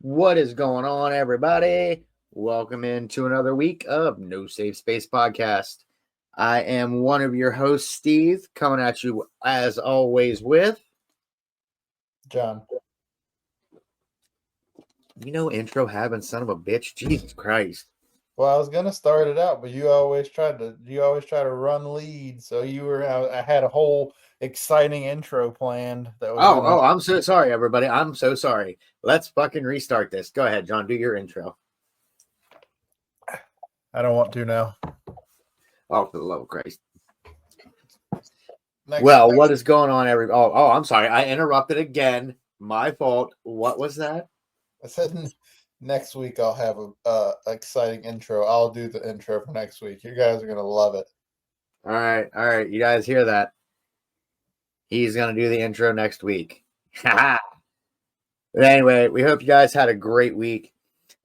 What is going on, everybody? Welcome into another week of No Safe Space Podcast. I am one of your hosts, Steve, coming at you as always with John. intro having son of a bitch. Jesus Christ. Well, I was gonna start it out, but you always try to run lead. So I had a whole exciting intro planned that was gonna. I'm so sorry, everybody. I'm so sorry. Let's fucking restart this. Go ahead, John. Do your intro. I don't want to now. Oh, for the love of Christ. Next, What is going on, everybody? I'm sorry. I interrupted again. My fault. What was that? I said next week I'll have a exciting intro. I'll do the intro for next week. You guys are gonna love it. All right. You guys hear that? He's going to do the intro next week. But anyway, we hope you guys had a great week.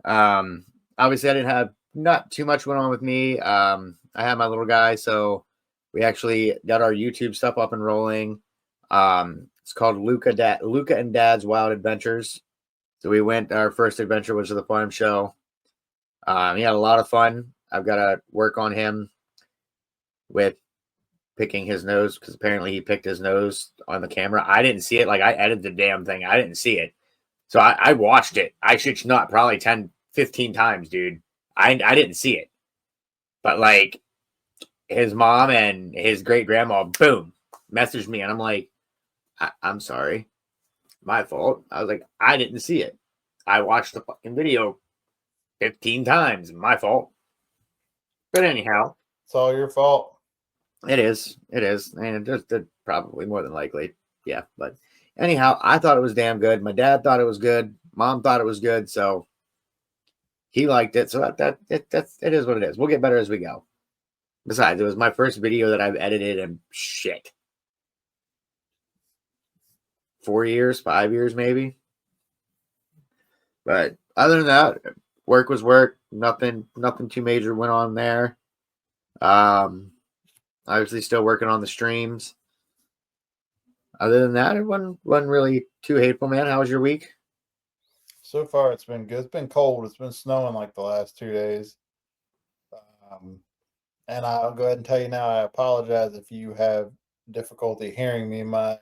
Obviously, I didn't have not too much went on with me. I had my little guy, so we actually got our YouTube stuff up and rolling. It's called Luca and Dad's Wild Adventures. So we went, our first adventure was to the farm show. He had a lot of fun. I've got to work on him with picking his nose because apparently he picked his nose on the camera. I didn't see it. Like, I edited the damn thing. I didn't see it. So I watched it. I should not probably 10, 15 times, dude. I didn't see it. But like his mom and his great grandma, boom, messaged me. And I'm like, I'm sorry. My fault. I was like, I didn't see it. I watched the fucking video 15 times. My fault. But anyhow, It's all your fault. It is. And just probably more than likely. Yeah. But anyhow, I thought it was damn good. My dad thought it was good. Mom thought it was good. So he liked it. So it is what it is. We'll get better as we go. Besides, it was my first video that I've edited and shit. 4 years, 5 years, maybe. But other than that, work was work. Nothing too major went on there. Obviously still working on the streams. Other than that, it wasn't really too hateful, man. How was your week? So far, it's been good. It's been cold. It's been snowing like the last 2 days. And I'll go ahead and tell you now, I apologize if you have difficulty hearing me. My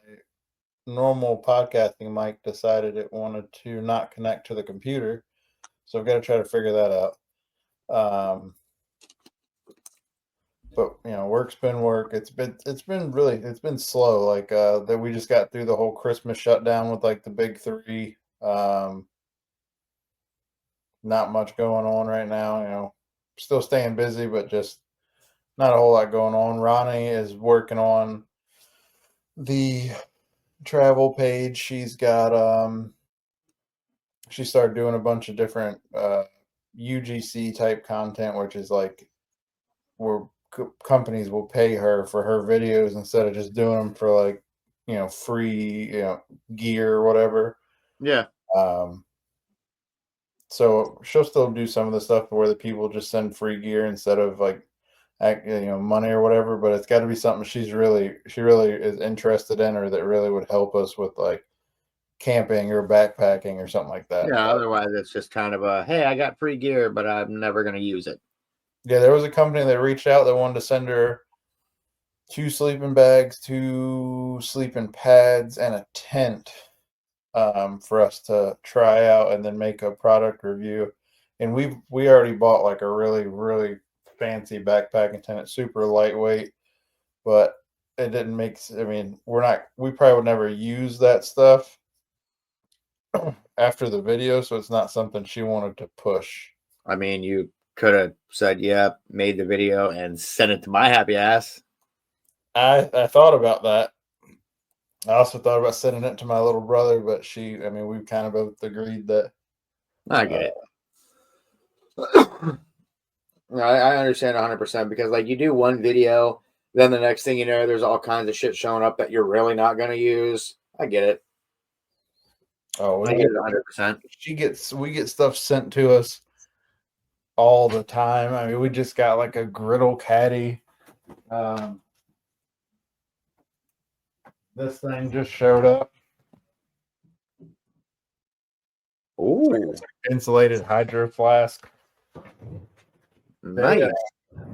normal podcasting mic decided it wanted to not connect to the computer. So I've got to try to figure that out. But work's been work. It's been slow. Like that we just got through the whole Christmas shutdown with like the big three. Not much going on right now. Still staying busy, but just not a whole lot going on. Ronnie is working on the travel page. She's got she started doing a bunch of different UGC type content, which is like where companies will pay her for her videos instead of just doing them for like free gear or whatever. Yeah. So she'll still do some of the stuff where the people just send free gear instead of like money or whatever, but it's got to be something she really is interested in, or that really would help us with like camping or backpacking or something like that. Yeah, otherwise it's just kind of a, hey, I got free gear, but I'm never going to use it. Yeah, there was a company that reached out that wanted to send her 2 sleeping bags, 2 sleeping pads, and a tent for us to try out and then make a product review. And we already bought like a really, really fancy backpacking tent. It's super lightweight, but it didn't make, I mean, we probably would never use that stuff after the video, so it's not something she wanted to push. I mean, you could have said, yeah, made the video and sent it to my happy ass. I thought about that. I also thought about sending it to my little brother, but we kind of both agreed that. I get it. I understand 100% because, like, you do one video, then the next thing you know, there's all kinds of shit showing up that you're really not going to use. I get it. Oh, I get it 100%. We get stuff sent to us all the time. I mean, we just got like a griddle caddy. This thing just showed up. Ooh. Ooh, insulated hydro flask. nice.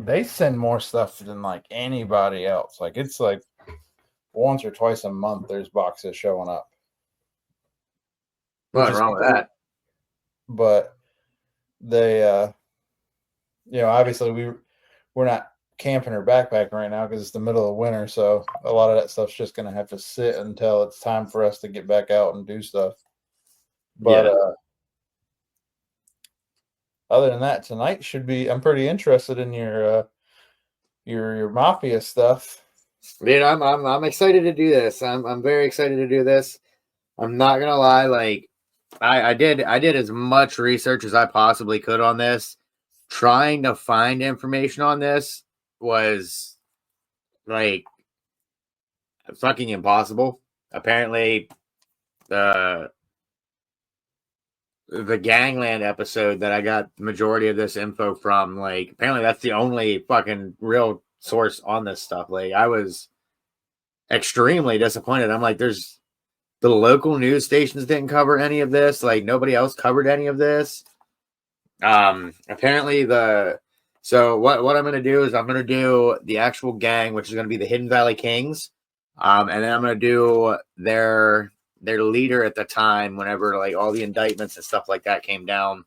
They send more stuff than like anybody else. Like it's like once or twice a month there's boxes showing up. Nothing wrong with that. But they obviously we're not camping or backpacking right now because it's the middle of winter, so a lot of that stuff's just gonna have to sit until it's time for us to get back out and do stuff. But other than that, tonight should be. I'm pretty interested in your mafia stuff. Dude, I'm excited to do this. I'm very excited to do this. I'm not gonna lie, like I did as much research as I possibly could on this. Trying to find information on this was like fucking impossible. Apparently, the Gangland episode that I got the majority of this info from, like, apparently that's the only fucking real source on this stuff. Like, I was extremely disappointed. I'm like, there's the local news stations didn't cover any of this. Like, nobody else covered any of this. Apparently so what I'm gonna do is I'm gonna do the actual gang, which is gonna be the Hidden Valley Kings. And then I'm gonna do their leader at the time, whenever like all the indictments and stuff like that came down,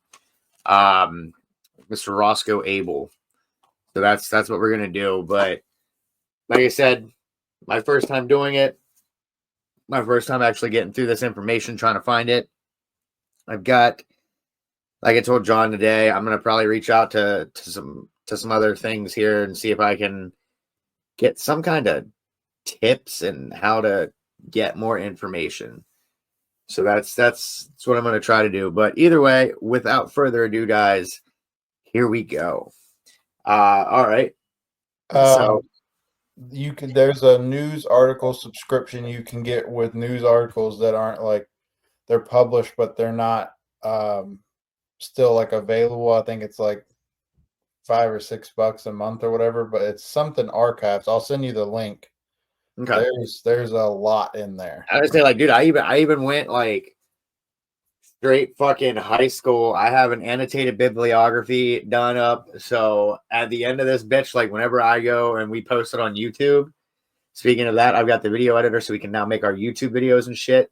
Mr. Roscoe Abel. So that's what we're gonna do. But like I said, my first time doing it, my first time actually getting through this information, trying to find it. I've got, like I told John today, I'm gonna probably reach out to some other things here and see if I can get some kind of tips and how to get more information. So that's what I'm going to try to do. But either way, without further ado, guys, here we go. All right. So there's a news article subscription you can get with news articles that aren't like they're published, but they're not still like available. I think it's like $5 or $6 a month or whatever, but it's something archives. I'll send you the link. Okay. There's a lot in there. I would say, like, dude, I even went like straight fucking high school. I have an annotated bibliography done up. So at the end of this bitch, like whenever I go and we post it on YouTube, speaking of that, I've got the video editor so we can now make our YouTube videos and shit.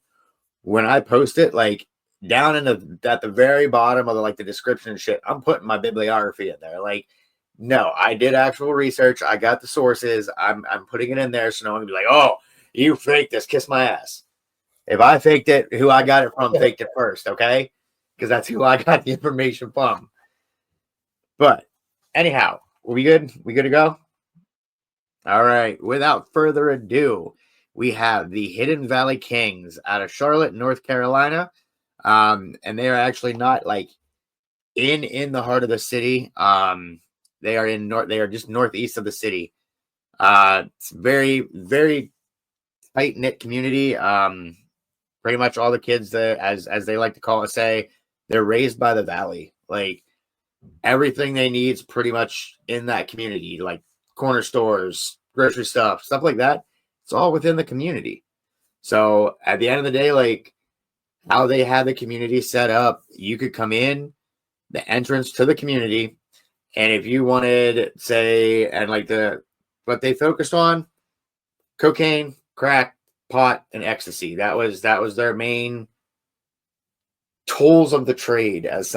When I post it, like down at the very bottom of the description and shit, I'm putting my bibliography in there. Like, no, I did actual research. I got the sources. I'm putting it in there so no one can be like, oh, you faked this, kiss my ass. If I faked it, who I got it from faked it first, okay? Because that's who I got the information from. But anyhow, are we good? We good to go? All right. Without further ado, we have the Hidden Valley Kings out of Charlotte, North Carolina. And they are actually not like in the heart of the city. They are just northeast of the city. It's very, very tight knit community. Pretty much all the kids that, as they like to call it, say they're raised by the valley. Like everything they need is pretty much in that community, like corner stores, grocery stuff like that. It's all within the community. So at the end of the day, like how they have the community set up, you could come in the entrance to the community, and if you wanted, say, and like what they focused on, cocaine, crack, pot, and ecstasy. That was their main tools of the trade, as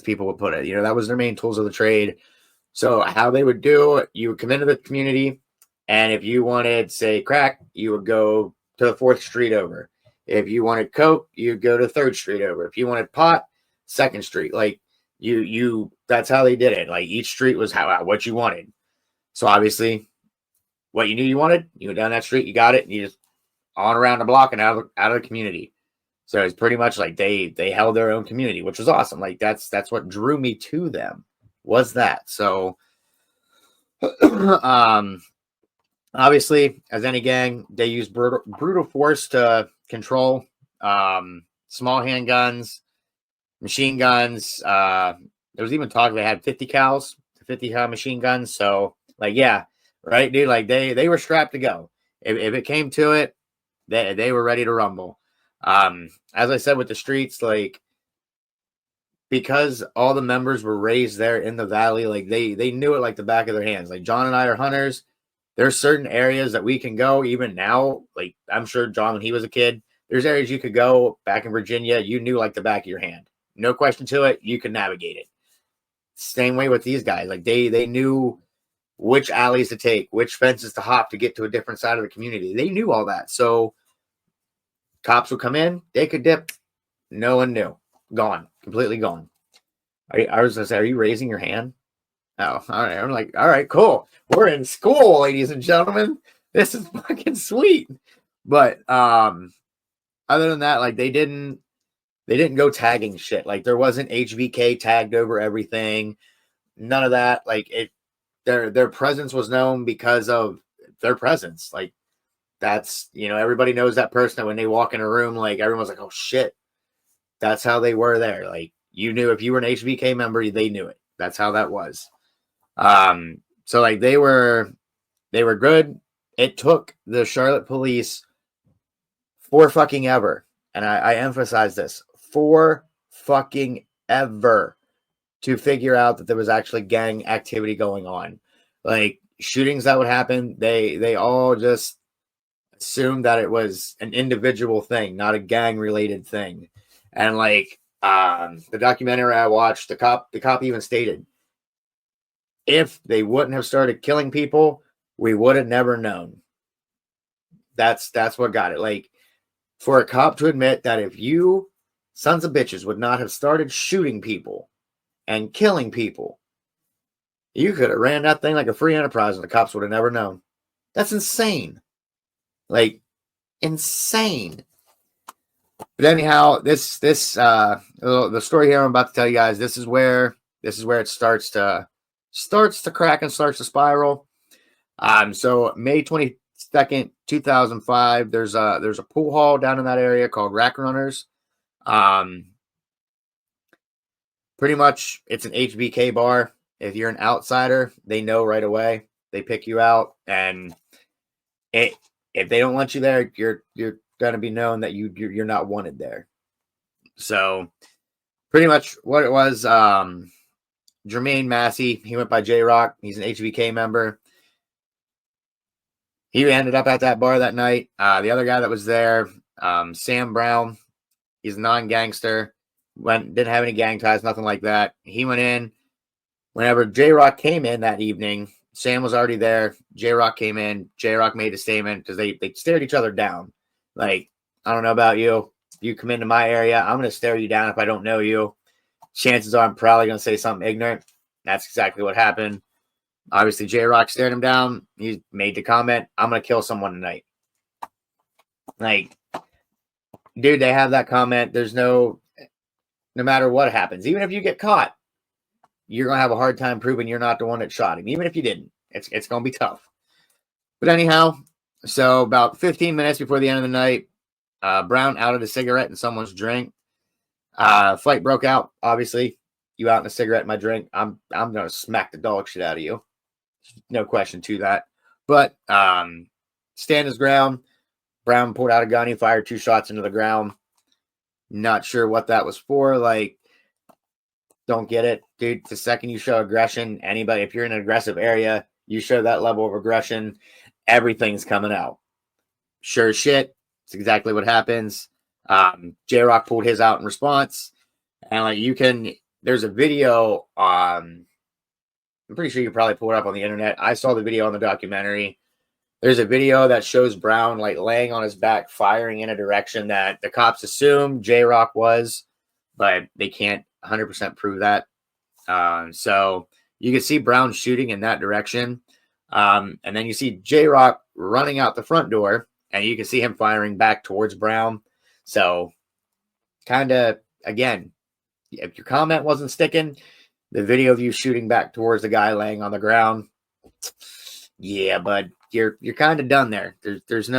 people would put it. You know, that was their main tools of the trade. So how they would do, you would come into the community, and if you wanted, say, crack, you would go to the 4th Street over. If you wanted coke, you'd go to 3rd Street over. If you wanted pot, 2nd Street. Like you that's how they did it. Like each street was what you wanted. So obviously what you knew you wanted, you went down that street, you got it, and you just on around the block and out of the community. So it's pretty much like they held their own community, which was awesome. Like that's what drew me to them, was that. So obviously, as any gang, they use brutal force to control small handguns, machine guns. There was even talk they had 50 cals, 50 machine guns. So like, yeah, right, dude. Like they were strapped to go. If it came to it, they were ready to rumble. As I said with the streets, like because all the members were raised there in the valley, like they knew it like the back of their hands. Like John and I are hunters. There's certain areas that we can go even now. Like I'm sure John, when he was a kid, there's areas you could go back in Virginia. You knew like the back of your hand. No question to it. You could navigate it. Same way with these guys. Like they knew which alleys to take, which fences to hop to get to a different side of the community. They knew all that. So cops would come in, they could dip. No one knew. Gone. Completely gone. I was going to say, are you raising your hand? Oh, all right. I'm like, all right, cool. We're in school, ladies and gentlemen. This is fucking sweet. But other than that, like they didn't go tagging shit. Like there wasn't HVK tagged over everything. None of that. Like their presence was known because of their presence. Like that's, everybody knows that person that when they walk in a room, like everyone's like, oh shit. That's how they were there. Like you knew if you were an HVK member, they knew it. That's how that was. So like they were good. It took the Charlotte police for fucking ever. And I emphasize this, for fucking ever to figure out that there was actually gang activity going on. Like shootings that would happen, they all just assumed that it was an individual thing, not a gang related thing. And like the documentary I watched, the cop even stated, if they wouldn't have started killing people, we would have never known. That's what got it. Like for a cop to admit that if you sons of bitches would not have started shooting people and killing people, you could have ran that thing like a free enterprise and the cops would have never known. That's insane. Like insane. But anyhow, the story here I'm about to tell you guys, this is where it starts to crack and starts to spiral. So May 22nd, 2005, there's a pool hall down in that area called Rack Runners. Pretty much it's an HBK bar. If you're an outsider, they know right away. They pick you out, and if they don't want you there, you're going to be known that you're not wanted there. So pretty much what it was, Jermaine Massey, he went by J-Rock. He's an HBK member. He ended up at that bar that night. The other guy that was there, Sam Brown, he's a non-gangster. Didn't have any gang ties, nothing like that. He went in. Whenever J-Rock came in that evening, Sam was already there. J-Rock came in. J-Rock made a statement because they stared each other down. Like, I don't know about you. You come into my area, I'm going to stare you down if I don't know you. Chances are I'm probably going to say something ignorant. That's exactly what happened. Obviously, J-Rock stared him down. He made the comment, I'm going to kill someone tonight. Like, dude, they have that comment. There's no matter what happens, even if you get caught, you're going to have a hard time proving you're not the one that shot him. Even if you didn't, it's going to be tough. But anyhow, so about 15 minutes before the end of the night, Brown outed a cigarette in someone's drink. Fight broke out. Obviously, you out in a cigarette in my drink, I'm going to smack the dog shit out of you. No question to that. But stand his ground. Brown pulled out a gun. He fired 2 shots into the ground. Not sure what that was for. Like, don't get it, dude. The second you show aggression, anybody, if you're in an aggressive area, you show that level of aggression, everything's coming out. Sure as shit. It's exactly what happens. J-Rock pulled his out in response. And like there's a video I'm pretty sure you probably pull it up on the internet. I saw the video on the documentary. There's a video that shows Brown like laying on his back, firing in a direction that the cops assume J-Rock was, but they can't 100% prove that. So you can see Brown shooting in that direction. And then you see J-Rock running out the front door, and you can see him firing back towards Brown. So kind of, again, if your comment wasn't sticking, the video of you shooting back towards the guy laying on the ground, yeah, bud, you're kind of done there. There's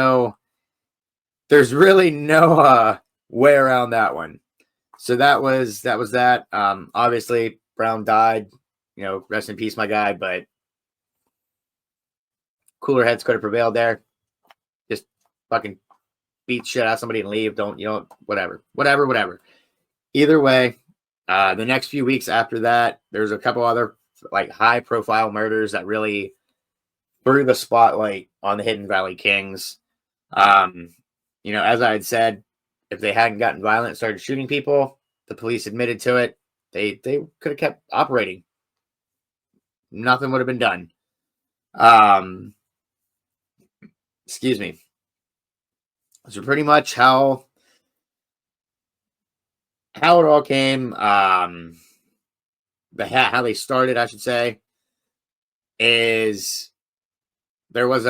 really no way around that one. So that was that. Obviously Brown died, rest in peace, my guy, but cooler heads could have prevailed there. Just fucking beat shit out of somebody and leave. Whatever. Either way, The next few weeks after that, there's a couple other like high profile murders that really threw the spotlight on the Hidden Valley Kings. As I had said, if they hadn't gotten violent and started shooting people, the police admitted to it. They could have kept operating. Nothing would have been done. Excuse me. So pretty much how it all came, how they started, I should say, is there was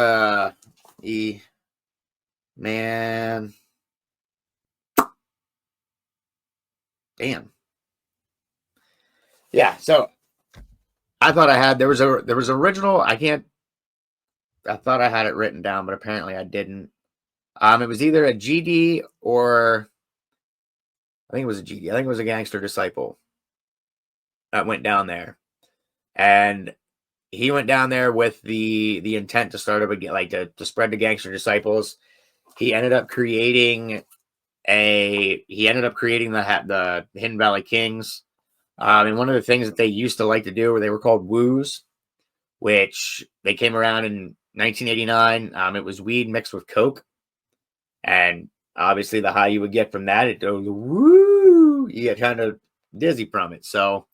man. Damn. Yeah, so I thought there was original. I thought I had it written down, but apparently I didn't. It was either a GD or I think it was a GD. I think it was a Gangster Disciple that went down there, and he went down there with the intent to start up again, like to spread the Gangster Disciples. He ended up creating the Hidden Valley Kings. And one of the things that they used to like to do, they were called woos, which they came around in 1989. It was weed mixed with coke, and obviously the high you would get from that, it goes woo, you get kind of dizzy from it. So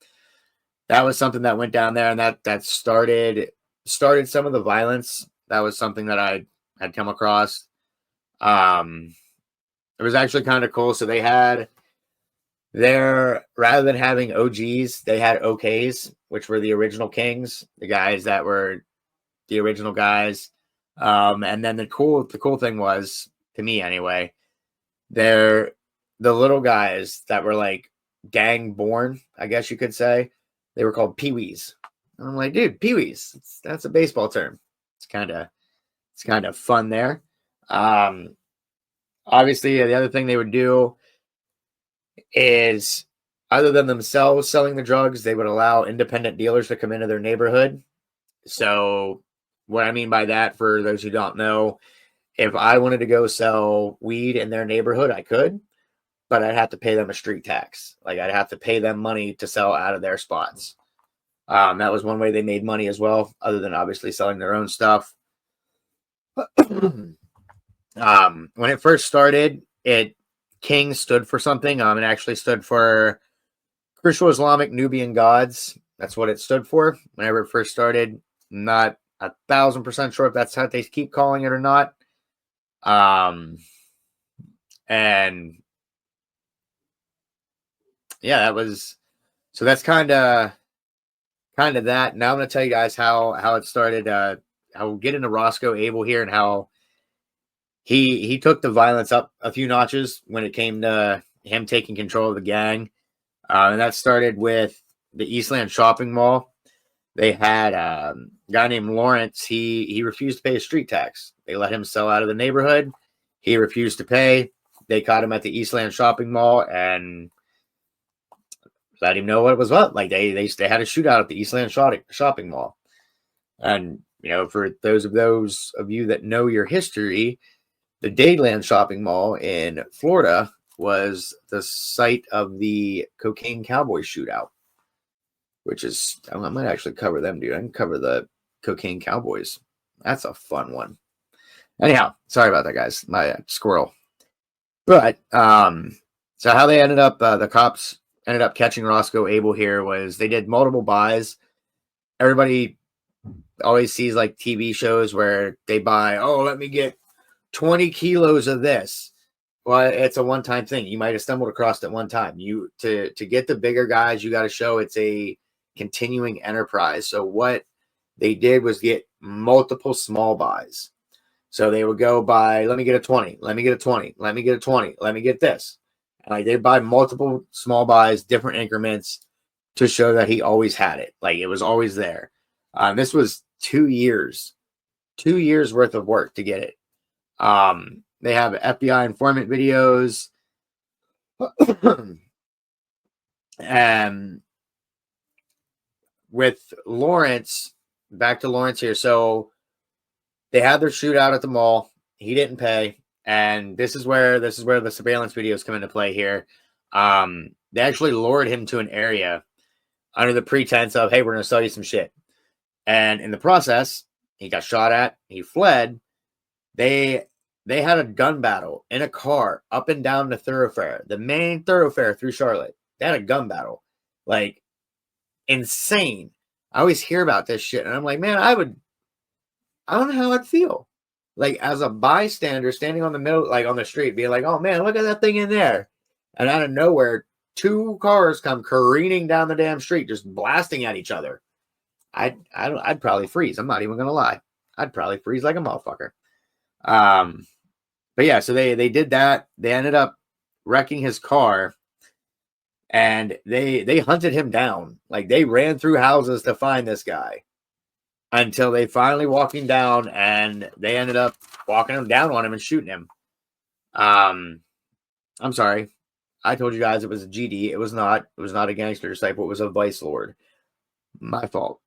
that was something that went down there, and that started some of the violence. That was something that I had come across. It was actually kind of cool. So they had rather than having OGs, they had OKs, which were the original Kings, the guys that were the original guys. And then the cool thing was, to me anyway, they're the little guys that were like gang born, I guess you could say. They were called peewees. And I'm like, dude, peewees, that's a baseball term. It's kind of fun there. Obviously, the other thing they would do is, other than themselves selling the drugs, they would allow independent dealers to come into their neighborhood. So what I mean by that, for those who don't know, if I wanted to go sell weed in their neighborhood, I could, but I'd have to pay them a street tax. Like, I'd have to pay them money to sell out of their spots. That was one way they made money as well, other than obviously selling their own stuff. When it first started, King stood for something. It actually stood for Crucial Islamic Nubian Gods. That's what it stood for whenever it first started. Not 1,000% sure if that's how they keep calling it or not. And yeah, that's kind of that. Now I'm going to tell you guys how it started. I'll get into Roscoe Abel here and how he took the violence up a few notches when it came to him taking control of the gang. And that started with the Eastland Shopping Mall. They had a guy named Lawrence. He refused to pay a street tax. They let him sell out of the neighborhood. He refused to pay. They caught him at the Eastland Shopping Mall and let him know what it was up. Like they had a shootout at the Eastland Shopping Mall. And for those of you that know your history, the Dadeland Shopping Mall in Florida was the site of the Cocaine Cowboy shootout, which is, I might actually cover them, dude. I can cover the Cocaine Cowboys. That's a fun one. Anyhow, sorry about that, guys. My squirrel. But so how they ended up, the cops ended up catching Roscoe Abel here was they did multiple buys. Everybody always sees like TV shows where they buy, let me get 20 kilos of this. Well, it's a one-time thing. You might have stumbled across it one time. To get the bigger guys, you got to show it's a continuing enterprise. So what they did was get multiple small buys. So they would go buy, let me get a 20, let me get a 20, let me get a 20, let me get this. And like they buy multiple small buys, different increments to show that he always had it. Like it was always there. This was 2 years worth of work to get it. They have FBI informant videos. And with Lawrence, back to Lawrence here. So they had their shootout at the mall. He didn't pay. And this is where the surveillance videos come into play here. They actually lured him to an area under the pretense of, hey, we're going to sell you some shit. And in the process, he got shot at. He fled. They had a gun battle in a car up and down the thoroughfare, the main thoroughfare through Charlotte. They had a gun battle. Like, insane. I always hear about this shit, and I'm like, man, I don't know how I'd feel. Like, as a bystander standing on the middle, like on the street, being like, oh man, look at that thing in there. And out of nowhere, 2 cars come careening down the damn street, just blasting at each other. I'd probably freeze. I'm not even gonna lie. I'd probably freeze like a motherfucker. But yeah, so they did that. They ended up wrecking his car, and they hunted him down. Like, they ran through houses to find this guy until they finally walked him down, and they ended up walking him down on him and shooting him. I'm sorry. I told you guys it was a GD. It was not. It was not a gangster disciple. It was a vice lord. My fault.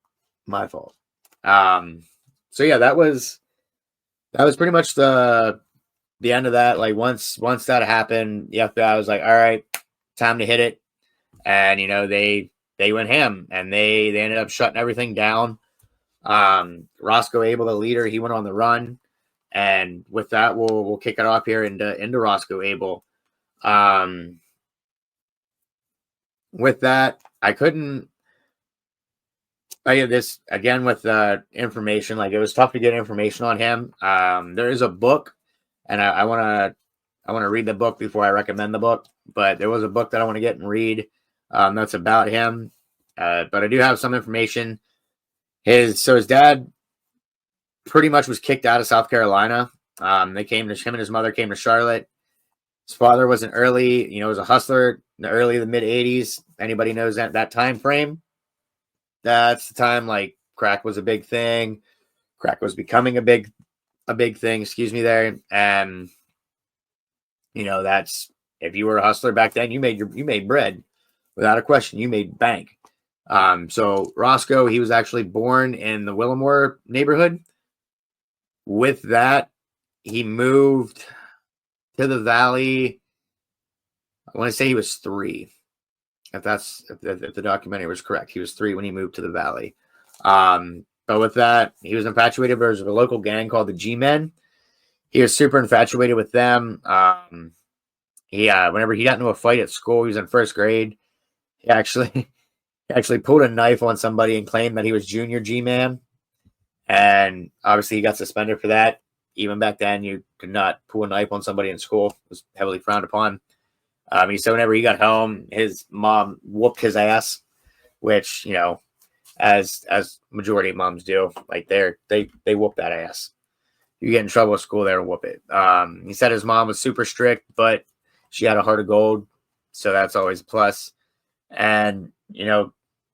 So yeah, that was pretty much the end of that. Like, once that happened, the FBI was like, all right, time to hit it. And they went ham, and they ended up shutting everything down. Roscoe Abel, the leader, he went on the run, and with that, we'll kick it off here into Roscoe Abel. With that, I couldn't. This again with information. Like, it was tough to get information on him. There is a book, and I want to read the book before I recommend the book. But there was a book that I want to get and read. That's about him. But I do have some information. His dad pretty much was kicked out of South Carolina. Him and his mother came to Charlotte. His father was was a hustler in the early to mid 80s. Anybody knows that time frame? That's the time like crack was a big thing. Crack was becoming a big thing. Excuse me there. And that's, if you were a hustler back then, you made bread without a question. You made bank. So Roscoe, he was actually born in the Willamore neighborhood. With that, he moved to the Valley. I want to say he was 3. If the documentary was correct, he was 3 when he moved to the Valley. But with that, he was infatuated with a local gang called the G-Men. He was super infatuated with them. Whenever he got into a fight at school, he was in 1st grade. He actually pulled a knife on somebody and claimed that he was Junior G-Man. And obviously he got suspended for that. Even back then, you could not pull a knife on somebody in school. It was heavily frowned upon. He said whenever he got home, his mom whooped his ass, which, as majority of moms do, like they whoop that ass. You get in trouble at school, they'll whoop it. He said his mom was super strict, but she had a heart of gold, so that's always a plus. And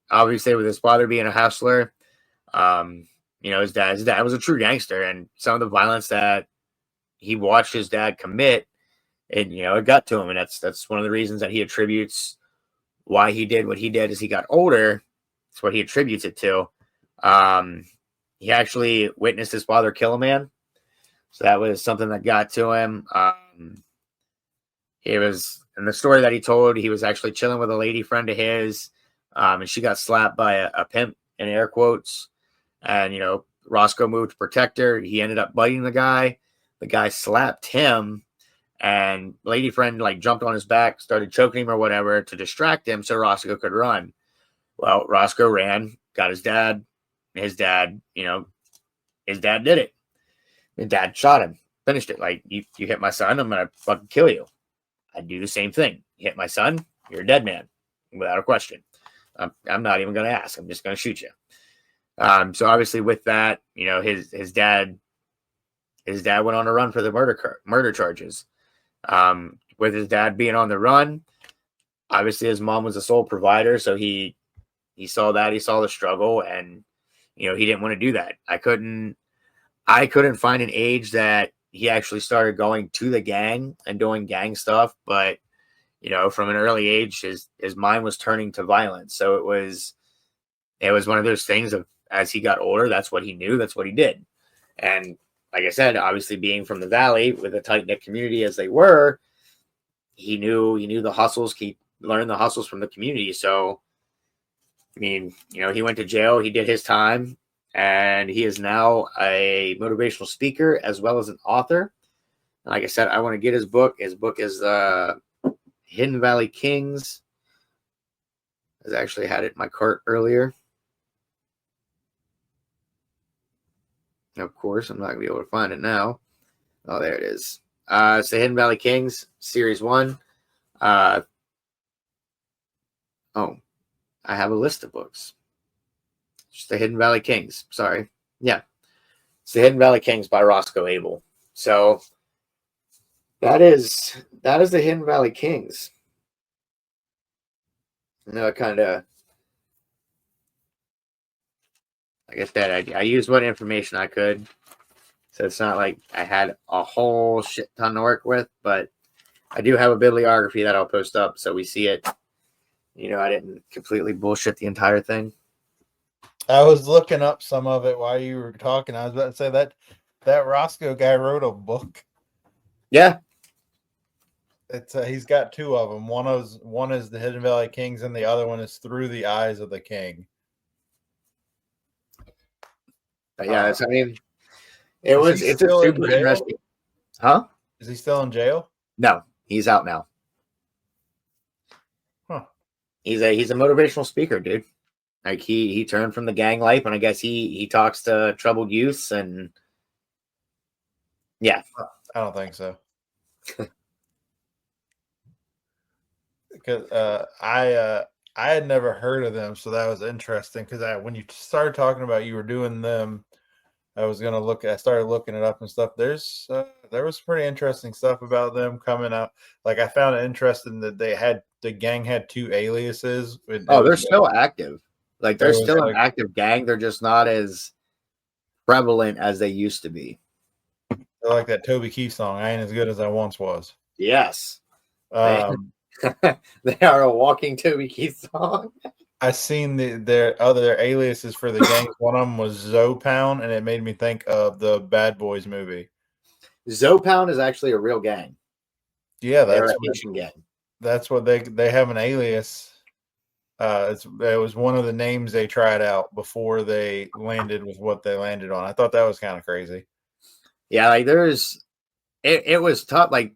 obviously with his father being a hustler, his dad was a true gangster, and some of the violence that he watched his dad commit, it got to him, and that's one of the reasons that he attributes why he did what he did as he got older. It's what he attributes it to. He actually witnessed his father kill a man, so that was something that got to him. He was, in the story that he told, he was actually chilling with a lady friend of his, and she got slapped by a pimp, in air quotes. And Roscoe moved to protect her. He ended up biting the guy. The guy slapped him. And lady friend jumped on his back, started choking him or whatever to distract him so Roscoe could run. Well, Roscoe ran, got his dad. His dad did it. His dad shot him, finished it. Like, you hit my son, I'm gonna fucking kill you. I'd do the same thing. You hit my son, you're a dead man, without a question. I'm not even gonna ask. I'm just gonna shoot you. So obviously with that, his dad went on a run for the murder charges. With his dad being on the run, obviously his mom was the sole provider, so he saw that, he saw the struggle, and he didn't want to do that. I couldn't find an age that he actually started going to the gang and doing gang stuff, but from an early age, his mind was turning to violence. So it was one of those things of, as he got older, that's what he knew, that's what he did. And like I said, obviously being from the Valley with a tight-knit community as they were, he knew the hustles learn the hustles from the community. So, I mean, he went to jail, he did his time, and he is now a motivational speaker as well as an author. And like I said, I want to get his book. His book is Hidden Valley Kings. I actually had it in my cart earlier. Of course, I'm not going to be able to find it now. Oh, there it is. It's the Hidden Valley Kings, Series 1. I have a list of books. Just the Hidden Valley Kings. Sorry. Yeah. It's the Hidden Valley Kings by Roscoe Abel. So that is the Hidden Valley Kings. Kind of, like I said, I used what information I could. So it's not like I had a whole shit ton to work with, but I do have a bibliography that I'll post up so we see it. I didn't completely bullshit the entire thing. I was looking up some of it while you were talking. I was about to say that Roscoe guy wrote a book. Yeah. It's he's got two of them. One is the Hidden Valley Kings, and the other one is Through the Eyes of the King. But yeah, it's a super interesting. Huh? Is he still in jail? No, he's out now. Huh. He's a motivational speaker, dude. Like he turned from the gang life, and I guess he talks to troubled youths, and yeah. I don't think so. Because I had never heard of them, so that was interesting. Because when you started talking about you were doing them, I started looking it up and stuff. There was pretty interesting stuff about them coming out. Like I found it interesting that the gang had 2 aliases. They're still active. Like they're still an active gang. They're just not as prevalent as they used to be. They're like that Toby Keith song, "I Ain't As Good As I Once Was." Yes. They are a walking Toby Keith song. I seen their other aliases for the gangs. One of them was Zopound, and it made me think of the Bad Boys movie. Zopound is actually a real gang. Yeah, that's a Haitian gang. That's what they have an alias. It was one of the names they tried out before they landed with what they landed on. I thought that was kind of crazy. Yeah, like it was tough. Like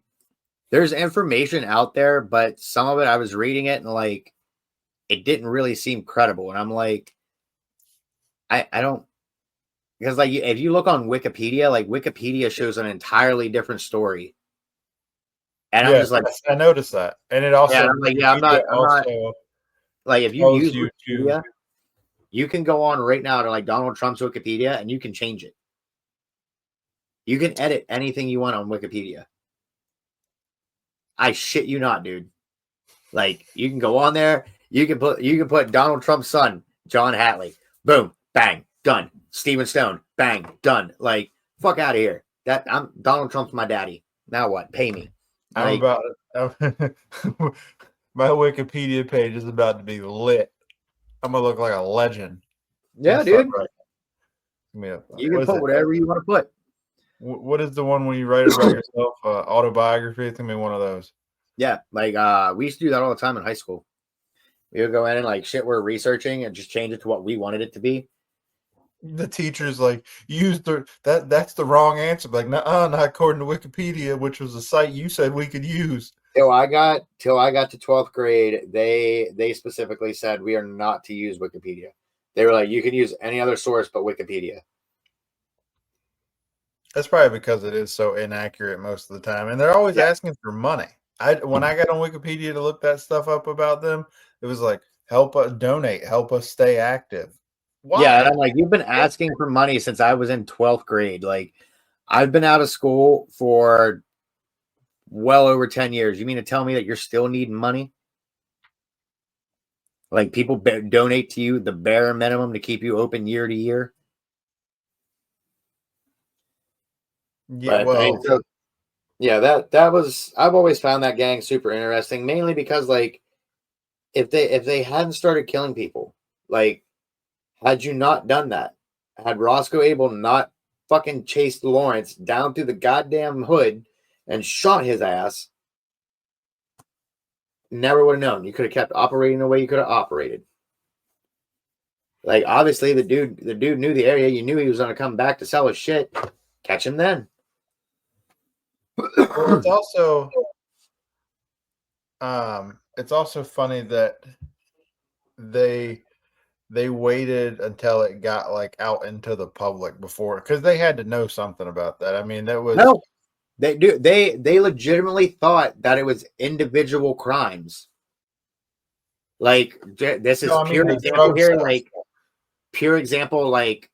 there's information out there, but some of it I was reading it and like it didn't really seem credible. And I'm like, I don't, because like if you look on Wikipedia, like Wikipedia shows an entirely different story. And I'm just like, I noticed that. And it also, I'm not like, if you use Wikipedia, you can go on right now to like Donald Trump's Wikipedia and you can change it. You can edit anything you want on Wikipedia. I shit you not, dude. Like you can go on there. You can put Donald Trump's son, John Hatley. Boom, bang, done. Stephen Stone, bang, done. Like fuck out of here. I'm Donald Trump's my daddy. Now what? Pay me. My Wikipedia page is about to be lit. I'm gonna look like a legend. Yeah, dude. You can put whatever you want to put. What is the one when you write about yourself? Autobiography? It's gonna be one of those. Yeah, like we used to do that all the time in high school. We would go in and like shit we're researching and just change it to what we wanted it to be. The teacher's like, that's the wrong answer. Like, nuh-uh, not according to Wikipedia, which was the site you said we could use. Till I got to 12th grade, they specifically said we are not to use Wikipedia. They were like, you can use any other source but Wikipedia. That's probably because it is so inaccurate most of the time. And they're always asking for money. When I got on Wikipedia to look that stuff up about them, it was like, help us donate, help us stay active. Why? Yeah, and I'm like, you've been asking for money since I was in 12th grade. Like, I've been out of school for well over 10 years. You mean to tell me that you're still needing money? Like, people donate to you the bare minimum to keep you open year to year? Yeah, that was, I've always found that gang super interesting, mainly because, like, if they hadn't started killing people, like, had you not done that, had Roscoe Abel not fucking chased Lawrence down through the goddamn hood and shot his ass, Never would have known. You could have kept operating the way you could have operated. Like, obviously, the dude knew the area. You knew he was going to come back to sell his shit. Catch him then. Well, it's also funny that they waited until it got like out into the public before, because they had to know something about that. I mean, that was no. They legitimately thought that it was individual crimes. Like, this is pure example here. Like, pure example. Like,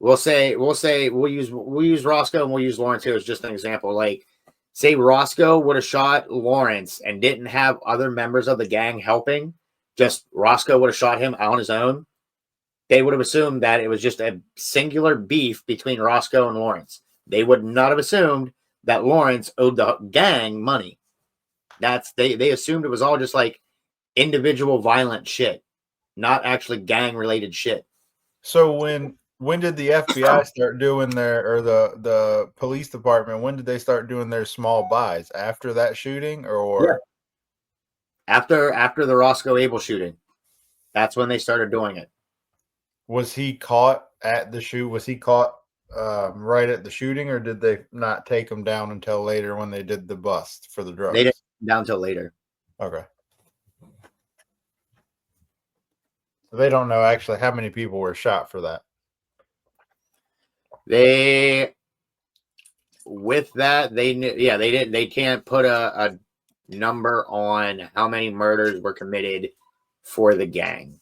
we'll use Roscoe and we'll use Lawrence here as just an example. Like, say Roscoe would have shot Lawrence and didn't have other members of the gang helping. Just Roscoe would have shot him on his own. They would have assumed that it was just a singular beef between Roscoe and Lawrence. They would not have assumed that Lawrence owed the gang money. They assumed it was all just like individual violent shit, not actually gang related shit. So when did the FBI start doing or the police department, when did they start doing their small buys? After that shooting, or after the Roscoe Abel shooting? That's when they started doing it. Was he caught at the shoot? Was he caught right at the shooting, or did they not take him down until later when they did the bust for the drugs? They didn't down until later. Okay. They don't know actually how many people were shot for that. They didn't. They can't put a number on how many murders were committed for the gang,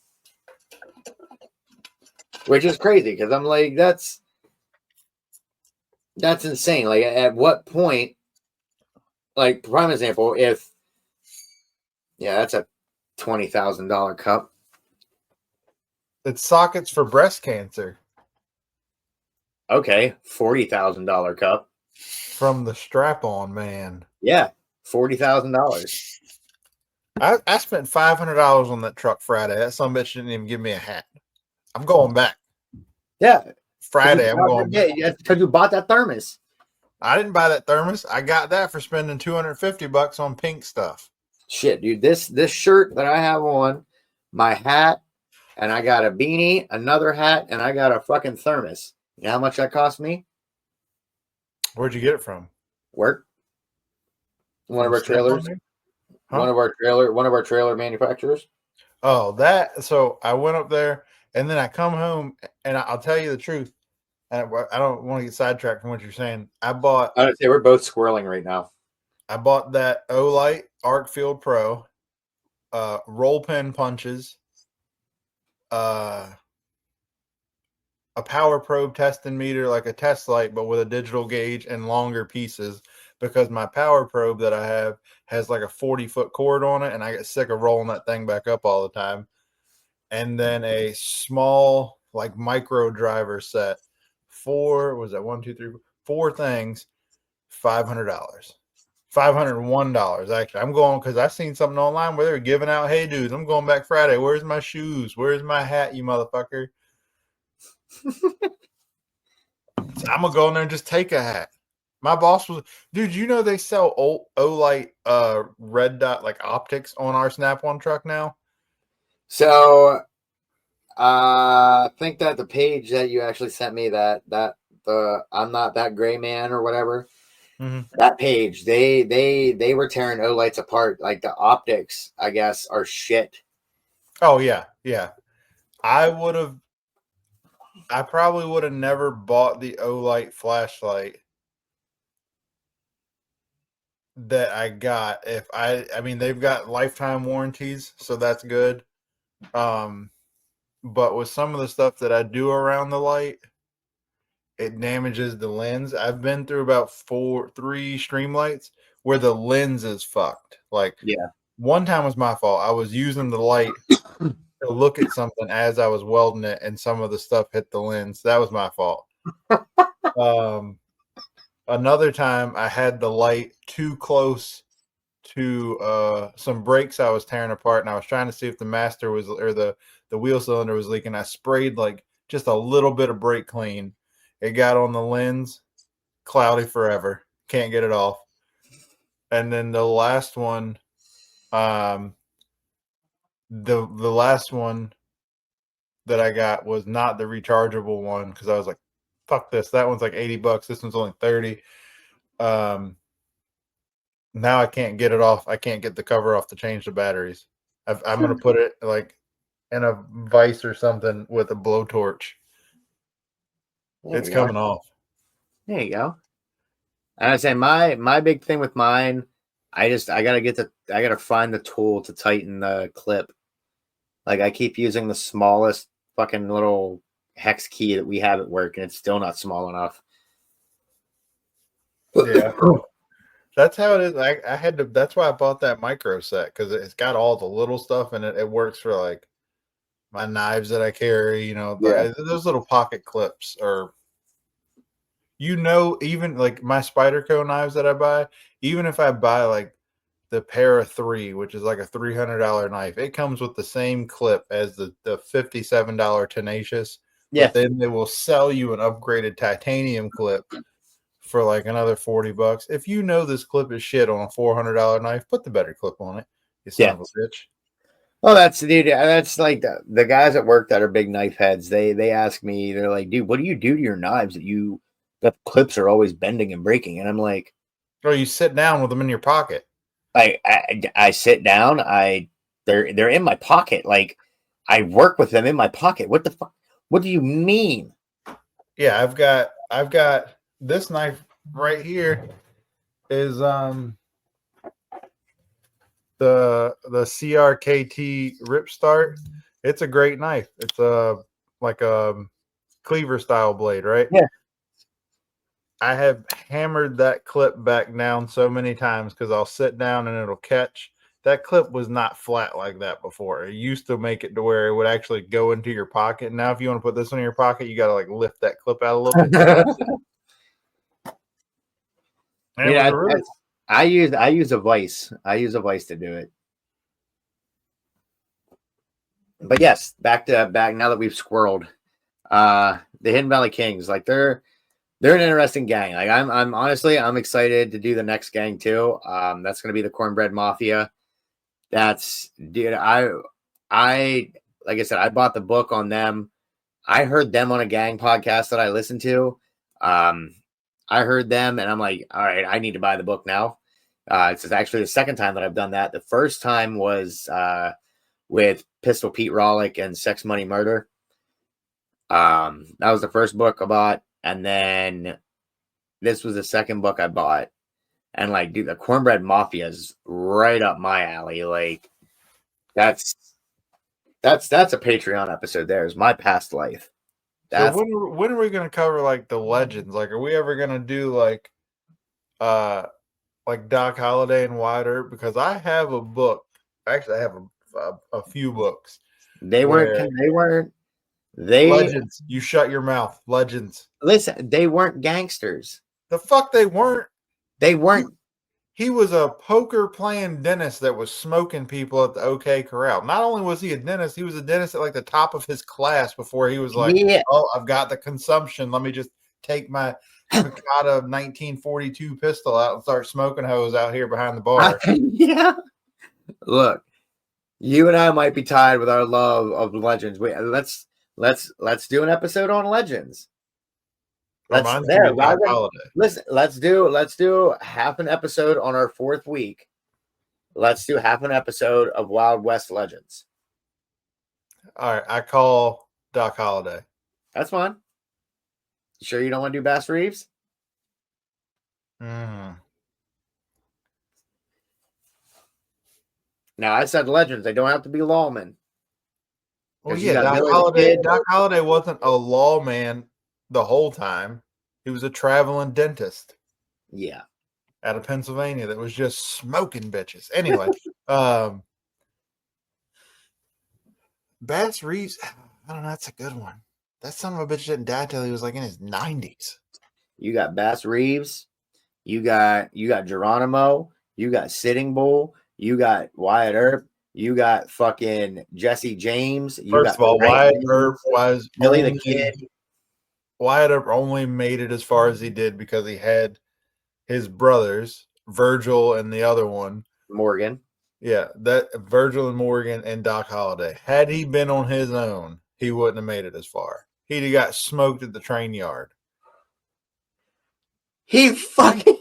which is crazy because I'm like, that's insane. Like, at what point? Like, prime example, that's a $20,000 cup. It's sockets for breast cancer. Okay, $40,000 cup from the strap-on man. Yeah, $40,000. I spent $500 on that truck Friday. That son of a bitch didn't even give me a hat. I'm going back. Yeah, Friday I'm going back. Yeah, because you bought that thermos. I didn't buy that thermos. I got that for spending $250 on pink stuff. Shit, dude, this shirt that I have on, my hat, and I got a beanie, another hat, and I got a fucking thermos. You know how much that cost me? Where'd you get it from? Work. One of our trailers. Huh? One of our trailer manufacturers. Oh, so I went up there and then I come home and I'll tell you the truth. And I don't want to get sidetracked from what you're saying. I would say we're both squirreling right now. I bought that Olight Arcfield Pro, roll pin punches, a power probe testing meter, like a test light, but with a digital gauge and longer pieces, because my power probe that I have has like a 40-foot cord on it, and I get sick of rolling that thing back up all the time. And then a small, like, micro driver set. Four things, $500. $501, actually. I'm going because I seen something online where they were giving out, hey, dudes, I'm going back Friday. Where's my shoes? Where's my hat, you motherfucker? So I'm going to go in there and just take a hat. My boss was, dude, you know they sell Olight red dot, like, optics on our Snap-on truck now? So, I think that the page that you actually sent me, the I'm Not That Gray Man or whatever, that page, they were tearing Olights apart. Like, the optics, I guess, are shit. Oh, yeah. I probably would have never bought the Olight flashlight that I got if I mean, they've got lifetime warranties, so that's good. But with some of the stuff that I do around the light, it damages the lens. I've been through about 3 Streamlights where the lens is fucked. Like, yeah, one time was my fault. I was using the light to look at something as I was welding it, and some of the stuff hit the lens. That was my fault. Another time I had the light too close to some brakes I was tearing apart, and I was trying to see if the master was, or the wheel cylinder was leaking. I sprayed like just a little bit of brake clean. It got on the lens, cloudy forever. Can't get it off. And then the last one, the last one that I got was not the rechargeable one because I was like, fuck this. That one's like $80. This one's only 30. Now I can't get it off. I can't get the cover off to change the batteries. I'm gonna put it like in a vise or something with a blowtorch. It's coming off. There you go. And I say my big thing with mine, I gotta find the tool to tighten the clip. Like I keep using the smallest fucking little hex key that we have at work, and it's still not small enough. Yeah. That's how it is. I had to. That's why I bought that micro set because it's got all the little stuff in it. It works for like my knives that I carry. You know, those little pocket clips are. Even like my Spyderco knives that I buy. Even if I buy like the Para 3, which is like a $300 knife, it comes with the same clip as the $57 Tenacious. Yeah. But then they will sell you an upgraded titanium clip for like another $40. If you know this clip is shit on a $400 knife, put the better clip on it. You son of a bitch. Oh, that's like the guys at work that are big knife heads. They ask me, they're like, dude, what do you do to your knives that clips are always bending and breaking? And I'm like, oh, you sit down with them in your pocket. I sit down. They're in my pocket. Like I work with them in my pocket. What the fuck? What do you mean? Yeah, I've got this knife right here is the CRKT Rip Start. It's a great knife. It's like a cleaver style blade, right? Yeah. I have hammered that clip back down so many times because I'll sit down and it'll catch. That clip was not flat like that before. It used to make it to where it would actually go into your pocket. Now, if you want to put this in your pocket, you got to like lift that clip out a little bit. I use a vise. I use a vise to do it. But yes, back now that we've squirreled. The Hidden Valley Kings, like they're an interesting gang. Like I'm honestly excited to do the next gang too. That's gonna be the Cornbread Mafia. Dude, I like I said, I bought the book on them. I heard them on a gang podcast that I listened to. I heard them and I'm like, all right, I need to buy the book now. It's actually the second time that I've done that. The first time was with Pistol Pete Rawlik and Sex Money Murder. That was the first book I bought. And then this was the second book I bought. And like, dude, the Cornbread Mafia is right up my alley. Like, that's a Patreon episode. There's my past life. So when are we going to cover like the legends? Like, are we ever going to do like Doc Holliday and Wyatt Earp? Because I have a book. Actually, I have a few books. Legends. You shut your mouth. Legends. Listen, they weren't gangsters. The fuck they weren't. They weren't. He was a poker playing dentist that was smoking people at the OK Corral. Not only was he a dentist, he was a dentist at like the top of his class before he was like, oh, I've got the consumption. Let me just take my Mikata 1942 pistol out and start smoking hose out here behind the bar. Yeah. Look, you and I might be tied with our love of legends. Let's do an episode on legends. Let's do half an episode on our fourth week. Let's do half an episode of Wild West Legends. All right, I call Doc Holliday. That's fine. You sure you don't want to do Bass Reeves? Mm. Now I said legends. They don't have to be lawmen. Well, yeah, Doc Holliday wasn't a lawman the whole time. He was a traveling dentist. Yeah. Out of Pennsylvania that was just smoking bitches. Anyway, Bass Reeves, I don't know, that's a good one. That son of a bitch didn't die till he was like in his 90s. You got Bass Reeves, you got Geronimo, you got Sitting Bull, you got Wyatt Earp, you got fucking Jesse James. First of all, Wyatt Earp was Billy the Kid. Wyatt Earp only made it as far as he did because he had his brothers, Virgil and the other one, Morgan. Yeah, that Virgil and Morgan and Doc Holliday. Had he been on his own, he wouldn't have made it as far. He'd have got smoked at the train yard. He fucking.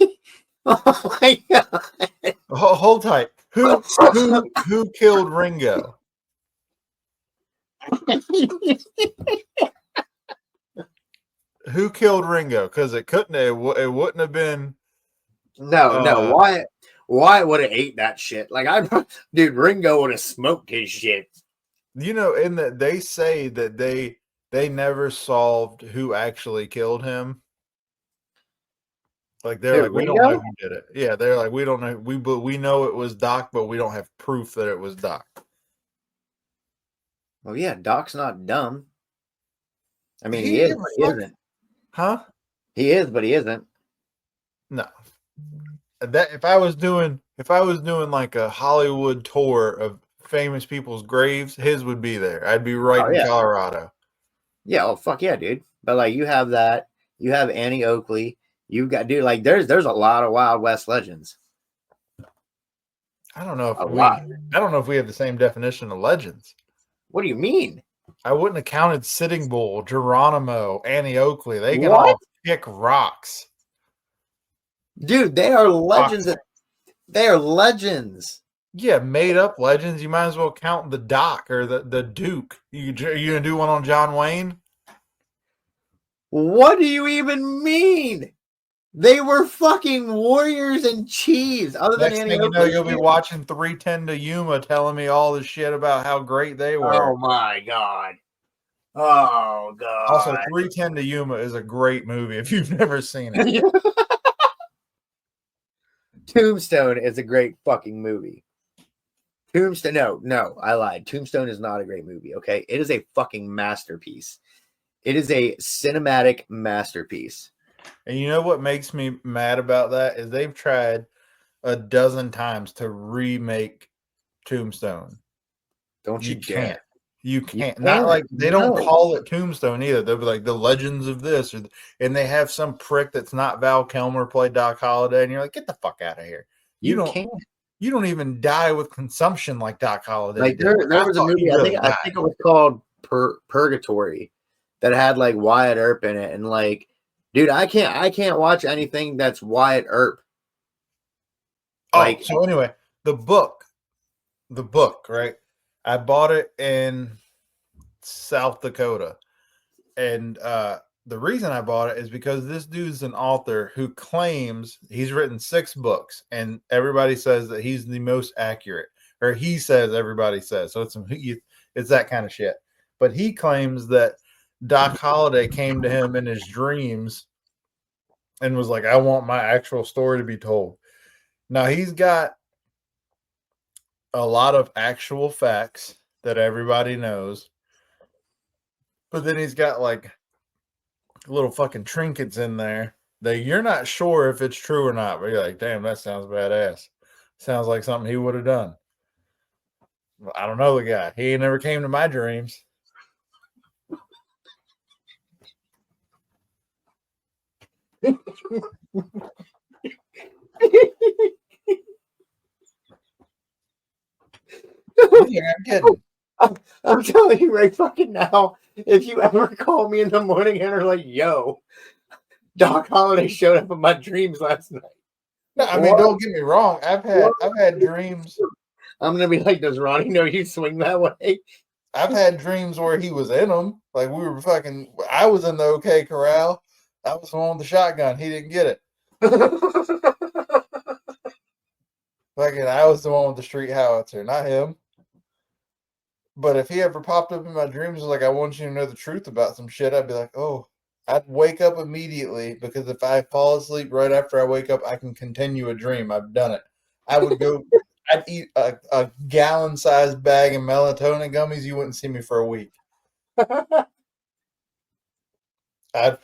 Oh my god. Hold tight. Who killed Ringo? Who killed Ringo? Because it couldn't. It wouldn't have been. No. Why would have ate that shit? Like dude, Ringo would have smoked his shit. You know, in that they say that they never solved who actually killed him. Like they're like, we don't know who did it. Yeah, they're like, we don't know. We know it was Doc, but we don't have proof that it was Doc. Well, yeah, Doc's not dumb. I mean, he is, but he isn't. Huh? He is, but he isn't. No. That if I was doing like a Hollywood tour of famous people's graves, his would be there. I'd be right in Colorado. Yeah, oh fuck yeah, dude. But like you have that, you have Annie Oakley, you've got dude, like there's a lot of Wild West legends. I don't know if we have the same definition of legends. What do you mean? I wouldn't have counted Sitting Bull, Geronimo, Annie Oakley. They can all kick rocks. Dude, they are legends. They are legends. Yeah, made up legends. You might as well count the Doc or the Duke. You gonna do one on John Wayne? What do you even mean? They were fucking warriors and chiefs. Other than Next thing you know, you'll be watching 310 to Yuma telling me all the shit about how great they were. Oh my god. Oh god. Also, 310 to Yuma is a great movie if you've never seen it. Tombstone is a great fucking movie. Tombstone, no, I lied. Tombstone is not a great movie, okay? It is a fucking masterpiece. It is a cinematic masterpiece. And you know what makes me mad about that is they've tried a dozen times to remake Tombstone. Don't you dare. You can't. Not like they don't call it Tombstone either. They'll be like the Legends of this, and they have some prick that's not Val Kilmer play Doc Holliday, and you're like, get the fuck out of here. You don't even die with consumption like Doc Holliday. Like there was a movie, I think it was called Purgatory, that had like Wyatt Earp in it, and like, dude, I can't watch anything that's Wyatt Earp. Like, so anyway, the book, right? I bought it in South Dakota, and the reason I bought it is because this dude's an author who claims he's written 6 books, and everybody says that he's the most accurate, or he says everybody says. So it's that kind of shit. But he claims that Doc Holliday came to him in his dreams and was like, I want my actual story to be told. Now, he's got a lot of actual facts that everybody knows, but then he's got like little fucking trinkets in there that you're not sure if it's true or not, but you're like, damn, that sounds badass. Sounds like something he would have done. Well, I don't know the guy. He never came to my dreams. I'm telling you right fucking now, if you ever call me in the morning and are like, yo, Doc Holliday showed up in my dreams last night. No, I mean, don't get me wrong. I've had dreams. I'm gonna be like, does Ronnie know you swing that way? I've had dreams where he was in them. Like we were fucking. I was in the OK Corral. I was the one with the shotgun. He didn't get it. Fucking, I was the one with the street howitzer, not him. But if he ever popped up in my dreams, like, I want you to know the truth about some shit, I'd be like, oh, I'd wake up immediately, because if I fall asleep right after I wake up, I can continue a dream. I've done it. I would go, I'd eat a gallon-sized bag of melatonin gummies. You wouldn't see me for a week. I'd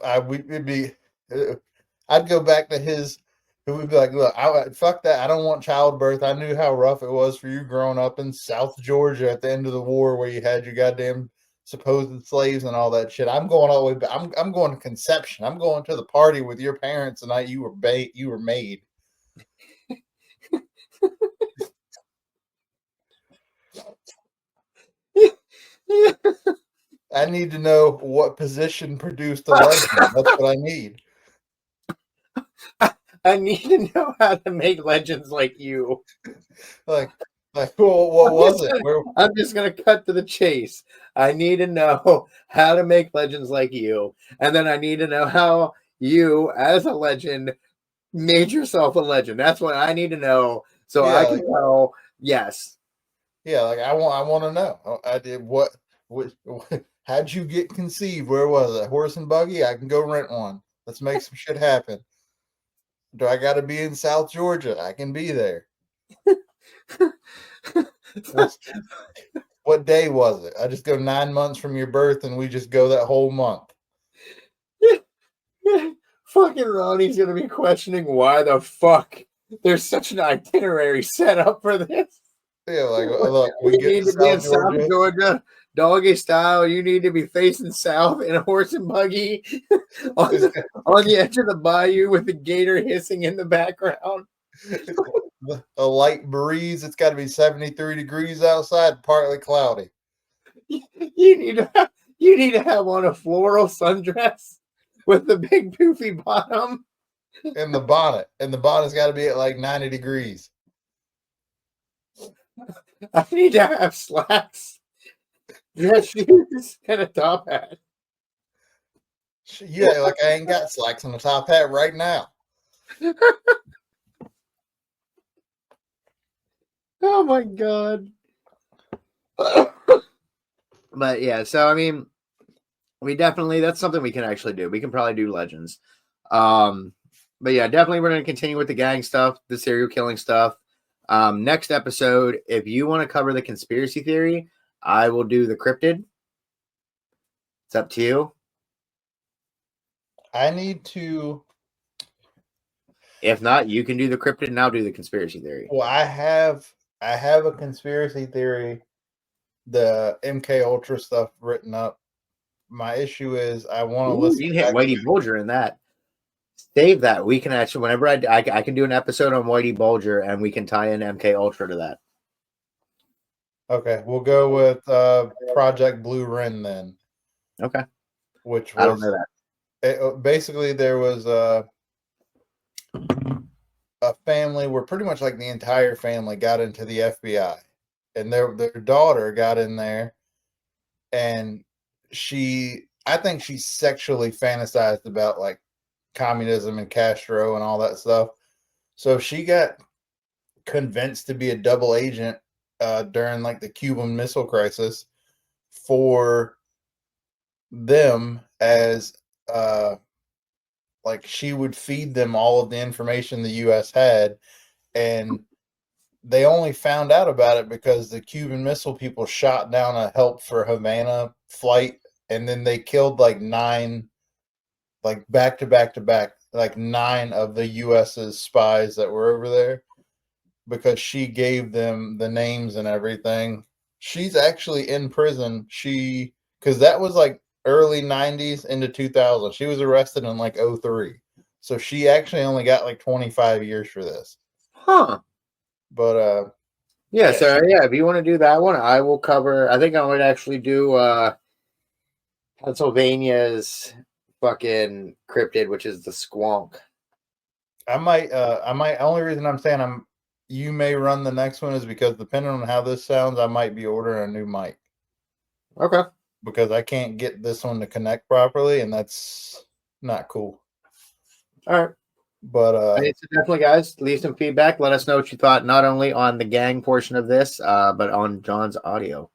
go back to his. It would be like, look, fuck that. I don't want childbirth. I knew how rough it was for you growing up in South Georgia at the end of the war, where you had your goddamn supposed slaves and all that shit. I'm going all the way back. I'm going to conception. I'm going to the party with your parents the night you were made. I need to know what position produced the legend. That's what I need. I need to know how to make legends like you. Like, well, what was it? I'm just gonna cut to the chase. I need to know how to make legends like you, and then I need to know how you, as a legend, made yourself a legend. That's what I need to know, so I can tell. Yes. Yeah, like I want to know. I did what? How'd you get conceived? Where was it? Horse and buggy? I can go rent one. Let's make some shit happen. Do I got to be in South Georgia? I can be there. What day was it? I just go 9 months from your birth, and we just go that whole month. Fucking Ronnie's gonna be questioning why the fuck there's such an itinerary set up for this. Yeah, like look, we get need to be in South Georgia, doggy style. You need to be facing south in a horse and buggy on the edge of the bayou with the gator hissing in the background. A light breeze. It's got to be 73 degrees outside, partly cloudy. You need to have on a floral sundress with the big poofy bottom and the bonnet. And the bonnet's got to be at like 90 degrees. I need to have slacks, dress shoes, and a top hat. Yeah, like I ain't got slacks and a top hat right now. Oh my god. But yeah, so I mean, we definitely, that's something we can actually do. We can probably do legends. But yeah, definitely we're going to continue with the gang stuff, the serial killing stuff. Next episode, if you want to cover the conspiracy theory, I will do the cryptid. It's up to you. I need to. If not, you can do the cryptid and I'll do the conspiracy theory. Well, I have a conspiracy theory, the MK Ultra stuff written up. My issue is I want to listen. You can hit Whitey Bulger in that. Save that. We can actually, whenever I can do an episode on Whitey Bulger and we can tie in MK Ultra to that. Okay, we'll go with Project Blue Wren then. Okay. Which was, I don't know that. Basically, there was a family where pretty much like the entire family got into the FBI, and their daughter got in there, and I think she sexually fantasized about like communism and Castro and all that stuff. So she got convinced to be a double agent during like the Cuban Missile Crisis for them, as like she would feed them all of the information the U.S. had, and they only found out about it because the Cuban Missile people shot down a Help for Havana flight, and then they killed like 9, like back to back to back, like 9 of the U.S.'s spies that were over there, because she gave them the names and everything. She's actually in prison. Because that was like early 90s into 2000. She was arrested in like 03. So she actually only got like 25 years for this. Huh. But yeah, so yeah, if you want to do that one, I will cover. I think I would actually do Pennsylvania's fucking cryptid, which is the Squonk. I might only reason I'm saying you may run the next one is because depending on how this sounds, I might be ordering a new mic. Okay. Because I can't get this one to connect properly, and that's not cool. All right. But so definitely, guys, leave some feedback. Let us know what you thought, not only on the gang portion of this, but on John's audio.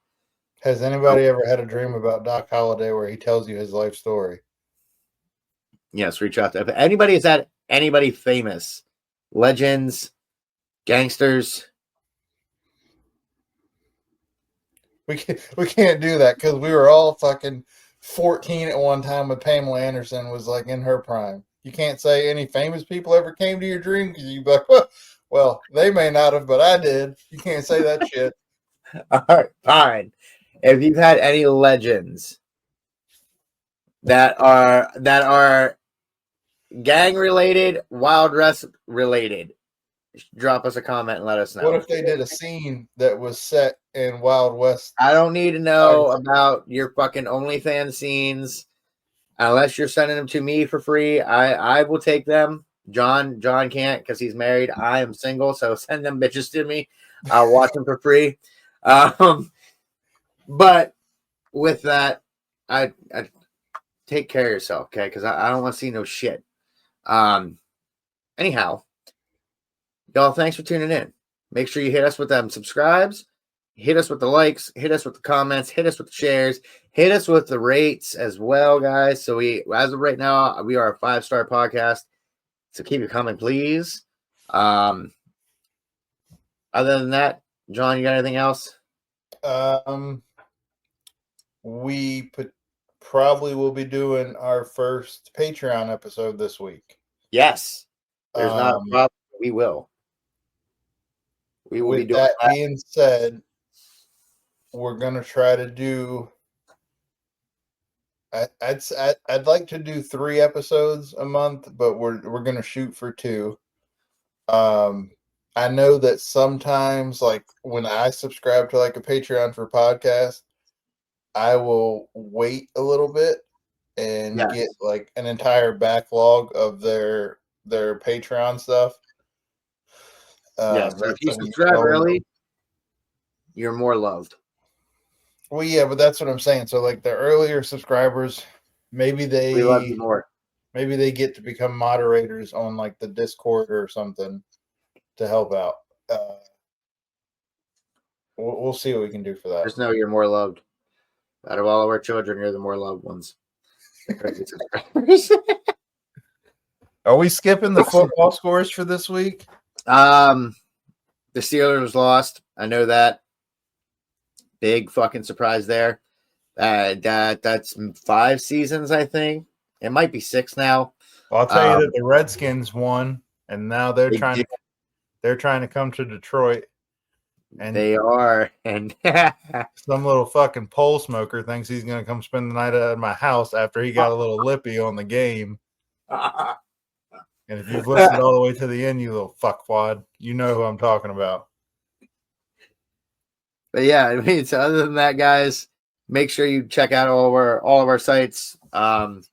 Has anybody ever had a dream about Doc Holliday where he tells you his life story? Yes, reach out to. If anybody is at anybody famous, legends, gangsters. We can't do that because we were all fucking 14 at one time when Pamela Anderson was like in her prime. You can't say any famous people ever came to your dream because you'd be like, well, they may not have, but I did. You can't say that shit. All right, fine. If you've had any legends that are gang related, Wild West related, drop us a comment and let us know. What if they did a scene that was set in Wild West? I don't need to know about your fucking OnlyFans scenes unless you're sending them to me for free. I will take them. John can't because he's married. I am single, so send them bitches to me. I'll watch them for free. But with that, I take care of yourself, okay? Because I don't want to see no shit. Anyhow, y'all, thanks for tuning in. Make sure you hit us with them subscribes, hit us with the likes, hit us with the comments, hit us with the shares, hit us with the rates as well, guys. So we, as of right now, we are a 5-star podcast. So keep it coming, please. Other than that, John, you got anything else? We probably will be doing our first Patreon episode this week. Yes. There's not a problem. We will. We will be doing that. Being said, we're gonna try to do. I'd like to do 3 episodes a month, but we're gonna shoot for 2. I know that sometimes, like when I subscribe to like a Patreon for podcast, I will wait a little bit and get like an entire backlog of their Patreon stuff. Yes, if you subscribe early, you're more loved. Well, yeah, but that's what I'm saying. So, like the earlier subscribers, we love you more. Maybe they get to become moderators on like the Discord or something to help out. We'll see what we can do for that. Just know you're more loved. Out of all of our children, you're the more loved ones. Are we skipping the football scores for this week? The Steelers lost. I know that. Big fucking surprise there. That's 5 seasons, I think. It might be 6 now. Well, I'll tell you that the Redskins won, and now they're trying to come to Detroit. And they are, and some little fucking pole smoker thinks he's going to come spend the night at my house after he got a little lippy on the game. And if you've listened all the way to the end, you little fuckwad, you know who I'm talking about. But yeah, I mean, so other than that, guys, make sure you check out all of our sites, the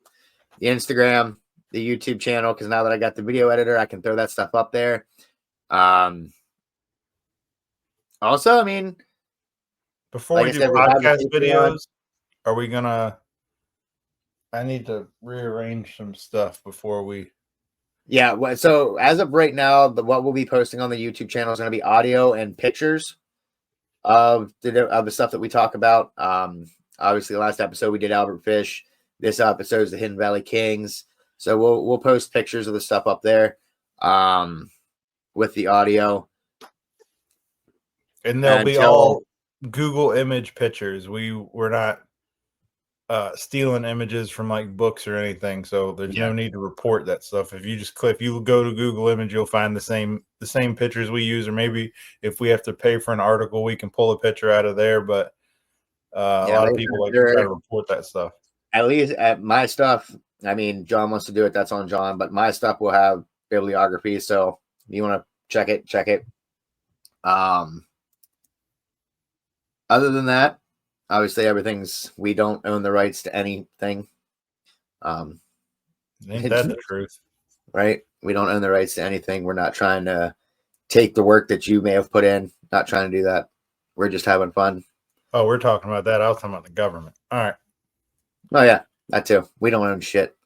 Instagram, the YouTube channel, because now that I got the video editor, I can throw that stuff up there. Also, I mean, before we do podcast videos, are we gonna? I need to rearrange some stuff before we. Yeah, so as of right now, what we'll be posting on the YouTube channel is going to be audio and pictures of the stuff that we talk about. Obviously, the last episode we did Albert Fish. This episode is the Hidden Valley Kings. So we'll post pictures of the stuff up there, with the audio. And they'll be all Google image pictures. We're not stealing images from like books or anything, so there's no need to report that stuff. If you go to Google Image, you'll find the same pictures we use, or maybe if we have to pay for an article, we can pull a picture out of there. But a lot of people like to try to report that stuff. At least at my stuff, I mean, John wants to do it. That's on John, but my stuff will have bibliography. So if you want to check it. Other than that, obviously we don't own the rights to anything. Ain't that the truth? Right? We don't own the rights to anything. We're not trying to take the work that you may have put in. Not trying to do that. We're just having fun. Oh, we're talking about that. I was talking about the government. All right. Oh, yeah. That too. We don't own shit.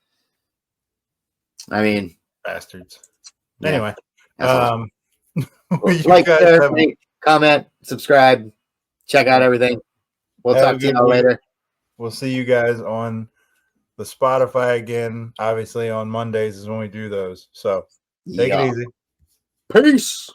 I mean. Bastards. Anyway. Like, comment, subscribe. Check out everything. We'll talk to you later. We'll see you guys on the Spotify again. Obviously, on Mondays is when we do those. So take it easy. Peace.